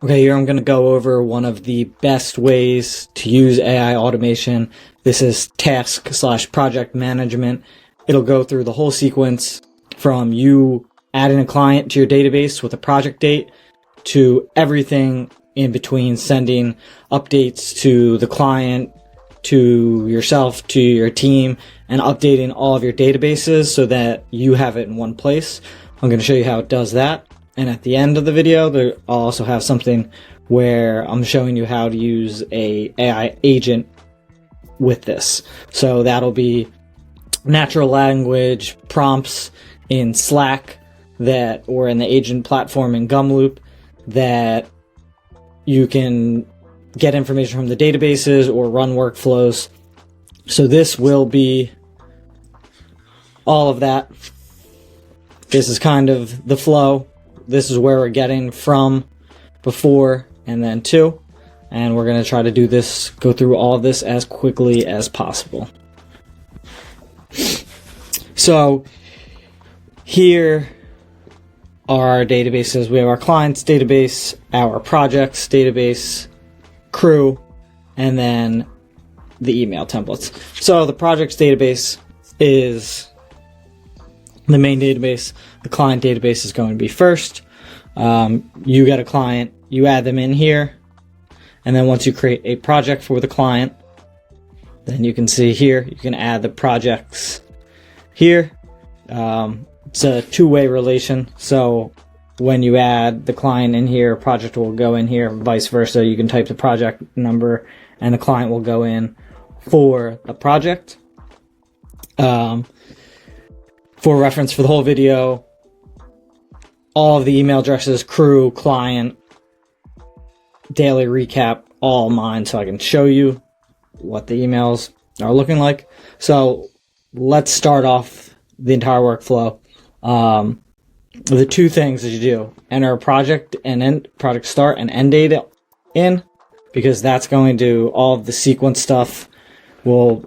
Okay, here I'm going to go over one of the best ways to use AI automation. This is task/project management. It'll go through the whole sequence from you adding a client to your database with a project date to everything in between, sending updates to the client, to yourself, to your team, and updating all of your databases so that you have it in one place. I'm going to show you how it does that. And at the end of the video, I'll also have something where I'm showing you how to use a AI agent with this. So that'll be natural language prompts in Slack or in the agent platform in Gumloop that you can get information from the databases or run workflows. So this will be all of that. This is kind of the flow. This is where we're getting from before and then to, and we're going to try to do this, go through all of this as quickly as possible. So here are our databases. We have our clients database, our projects database, crew, and then the email templates. So the projects database is the main database. The client database is going to be first. You get a client, you add them in here, and then once you create a project for the client, then you can see here, you can add the projects here. It's a two-way relation, so when you add the client in here, a project will go in here, vice versa. You can type the project number and the client will go in for the project. For reference for the whole video, all of the email addresses, crew, client, daily recap, all mine, so I can show you what the emails are looking like. So let's start off the entire workflow. The two things that you do: enter a project and project start and end date in, because that's going to, all of the sequence stuff will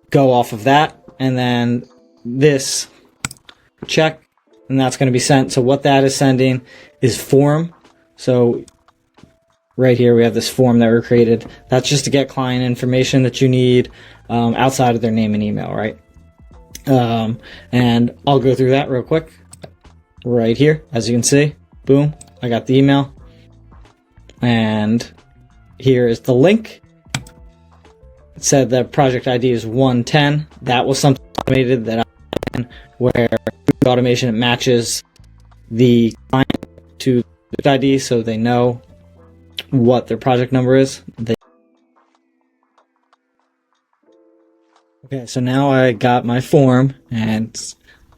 go off of that, and then this check, and that's going to be sent. So what that is sending is form. So right here we have this form that we created. That's just to get client information that you need outside of their name and email, right? And I'll go through that real quick. Right here, as you can see, boom, I got the email, and here is the link. It said the project ID is 110. That was something automated that I did, where automation, it matches the client to the ID so they know what their project number is. Okay, so now I got my form and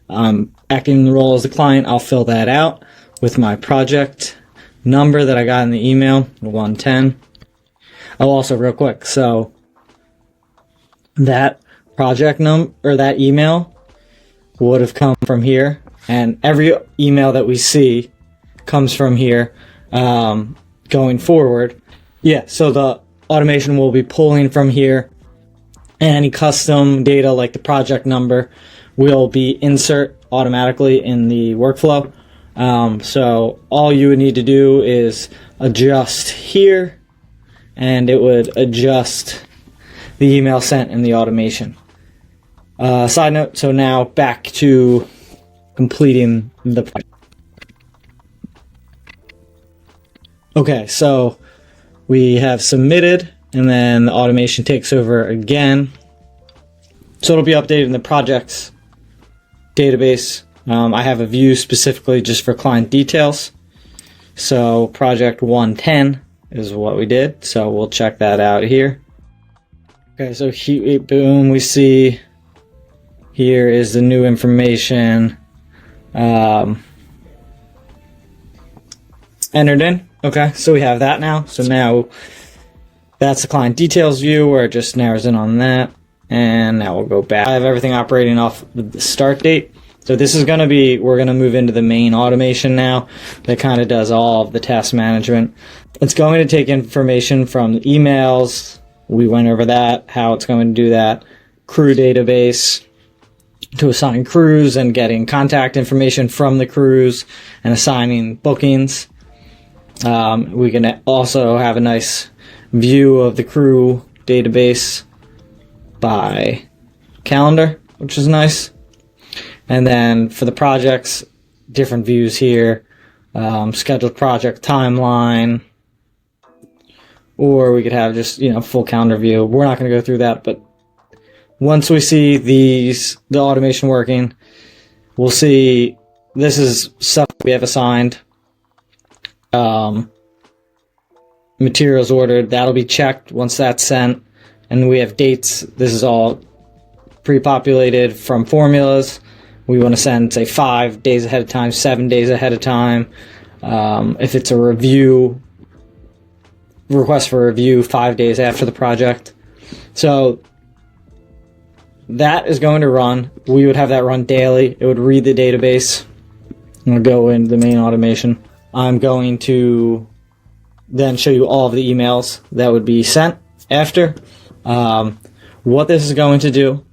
I'm acting in the role as the client. I'll fill that out with my project number that I got in the email, 110. Oh, also real quick, so that project number or that email would have come from here, and every email that we see comes from here going forward. Yeah, so the automation will be pulling from here, and any custom data like the project number will be insert automatically in the workflow. So all you would need to do is adjust here, and it would adjust the email sent in the automation. Side note, so now back to completing the project. Okay, so we have submitted, and then the automation takes over again. So it'll be updated in the projects database. I have a view specifically just for client details. So project 110 is what we did. So we'll check that out here. Okay, so boom, we see here is the new information entered in. Okay, so we have that now. So now that's the client details view where it just narrows in on that. And now we'll go back. I have everything operating off the start date. So this is going to be, we're going to move into the main automation now that kind of does all of the task management. It's going to take information from the emails. We went over that, how it's going to do that. Crew database to assign crews and getting contact information from the crews and assigning bookings. We can also have a nice view of the crew database by calendar, which is nice. And then for the projects, different views here, scheduled project timeline, or we could have just, full calendar view. We're not going to go through that, but once we see the automation working, we'll see this is stuff we have assigned. Materials ordered, that'll be checked once that's sent, and we have dates. This is all pre-populated from formulas. We want to send, say, 5 days ahead of time, 7 days ahead of time. If it's a request for review, 5 days after the project. So that is going to run. We would have that run daily. It would read the database. I'm going to go into the main automation. I'm going to then show you all of the emails that would be sent after. What this is going to do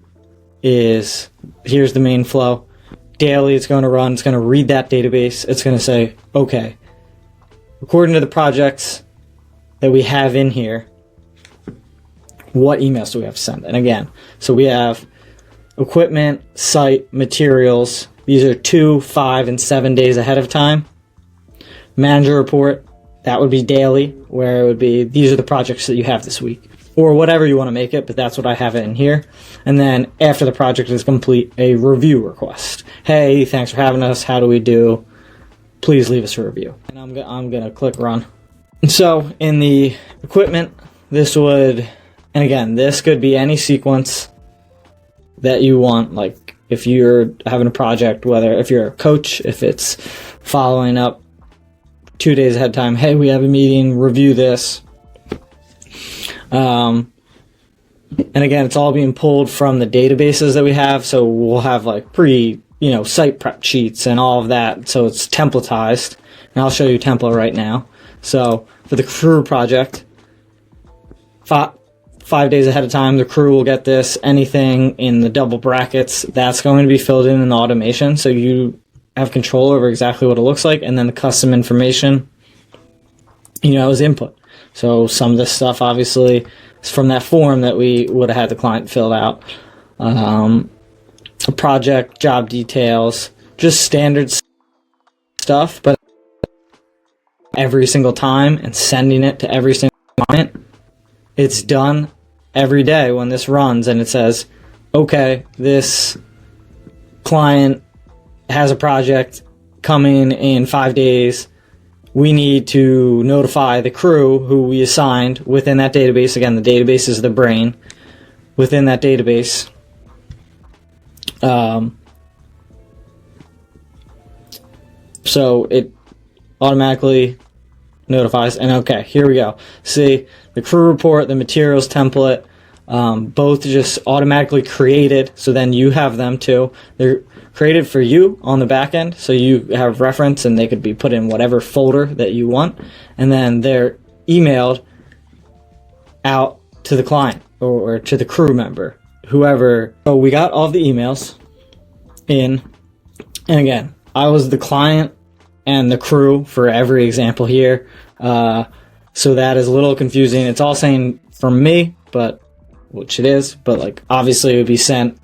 is, here's the main flow. Daily, it's going to run. It's going to read that database. It's going to say, okay, according to the projects that we have in here, what emails do we have to send? And again, so we have equipment, site, materials. These are 2, 5, and 7 days ahead of time. Manager report, that would be daily, where it would be, these are the projects that you have this week. Or whatever you want to make it, but that's what I have it in here. And then after the project is complete, a review request. Hey, thanks for having us. How do we do? Please leave us a review. And I'm going to click run. And so in the equipment, this would, and again, this could be any sequence that you want. Like if you're having a project, whether if you're a coach, if it's following up 2 days ahead of time, hey, we have a meeting, review this. And again, it's all being pulled from the databases that we have. So we'll have like site prep sheets and all of that. So it's templatized. And I'll show you template right now. So for the crew project, 5 days ahead of time, the crew will get this. Anything in the double brackets, that's going to be filled in the automation. So you have control over exactly what it looks like. And then the custom information, is input. So some of this stuff obviously is from that form that we would have had the client fill out. Project, job details, just standard stuff, but every single time and sending it to every single client. It's done every day when this runs and it says, okay, this client has a project coming in 5 days. We need to notify the crew who we assigned within that database. Again, the database is the brain within that database. So it automatically notifies. And okay, here we go. See, the crew report, the materials template, both just automatically created. So then you have them too. They're created for you on the back end, so you have reference and they could be put in whatever folder that you want, and then they're emailed out to the client or to the crew member, whoever. So we got all the emails in, and again, I was the client and the crew for every example here, so that is a little confusing. It's all saying from me, which it is, but like obviously it would be sent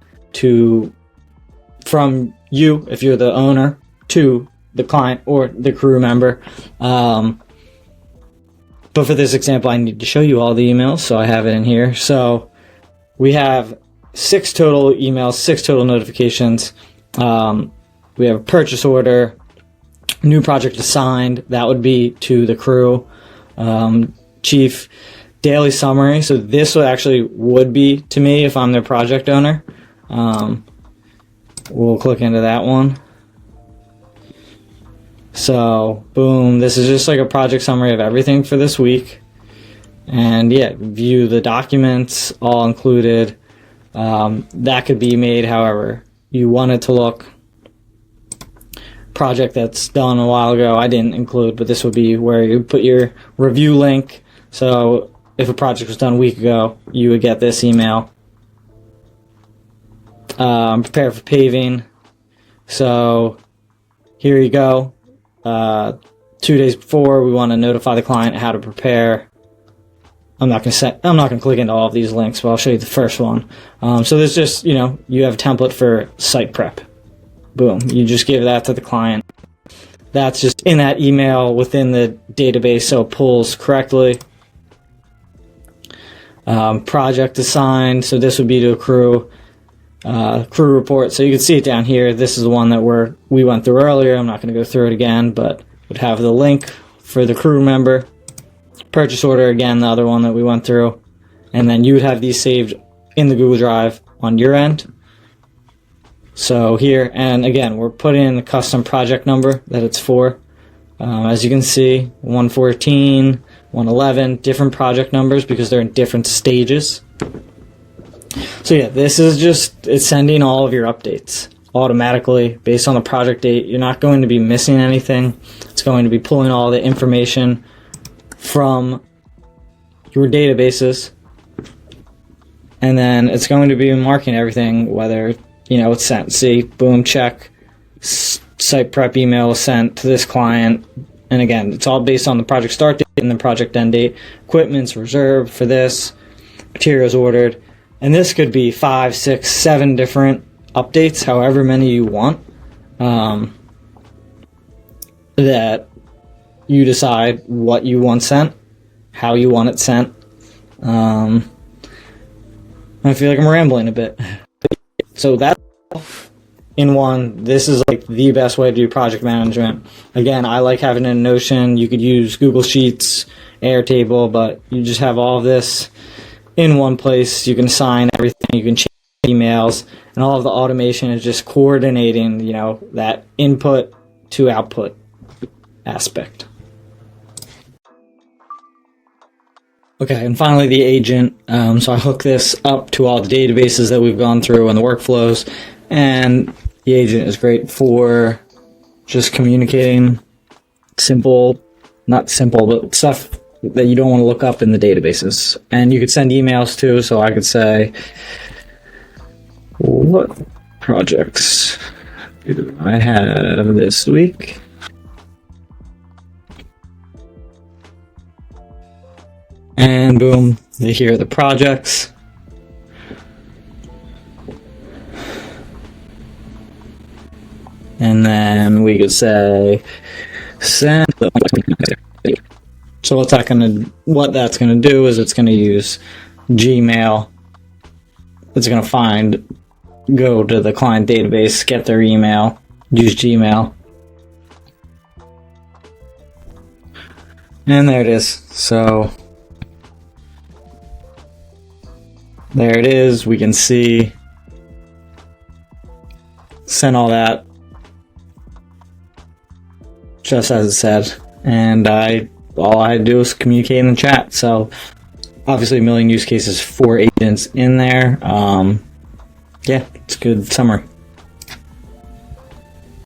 from you, if you're the owner, to the client or the crew member. But for this example, I need to show you all the emails, so I have it in here. So we have 6 total emails, 6 total notifications. We have a purchase order, new project assigned, that would be to the crew, chief, daily summary. So this would be to me if I'm their project owner. We'll click into that one. So, boom, this is just like a project summary of everything for this week. And yeah, view the documents, all included. That could be made however you want it to look. Project that's done a while ago, I didn't include, but this would be where you put your review link. So if a project was done a week ago, you would get this email. Prepare for paving. So here you go. 2 days before, we want to notify the client how to prepare. I'm not going to click into all of these links, but I'll show you the first one. So there's just, you have a template for site prep. Boom. You just give that to the client. That's just in that email within the database, so it pulls correctly. Project assigned, so this would be to a crew. Crew report, so you can see it down here. This is the one that we went through earlier. I'm not going to go through it again, but would have the link for the crew member. Purchase order, again, the other one that we went through. And then you would have these saved in the Google Drive on your end. So here, and again, we're putting in the custom project number that it's for. As you can see, 114, 111, different project numbers because they're in different stages. So yeah, this is it's sending all of your updates automatically based on the project date. You're not going to be missing anything. It's going to be pulling all the information from your databases, and then it's going to be marking everything, whether it's sent. See, boom, check, site prep email is sent to this client, and again, it's all based on the project start date and the project end date. Equipment's reserved for this, materials ordered, and this could be 5, 6, 7 different updates, however many you want, that you decide what you want sent, how you want it sent. I feel like I'm rambling a bit. So that's in one. This is like the best way to do project management. Again, I like having it in Notion. You could use Google Sheets, Airtable, but you just have all of this in one place. You can assign everything. You can change emails, and all of the automation is just coordinating, that input to output aspect. Okay, and finally the agent. So I hook this up to all the databases that we've gone through and the workflows, and the agent is great for just communicating not simple, but stuff that you don't want to look up in the databases. And you could send emails too, so I could say, what projects do I have this week? And boom, here are the projects. And then we could say send. So what that's gonna do is it's gonna use Gmail. It's gonna go to the client database, get their email, use Gmail. And there it is. So there it is. We can see, send all that just as it said, and all I had to do was communicate in the chat. So obviously a million use cases for agents in there. Yeah, it's a good summary.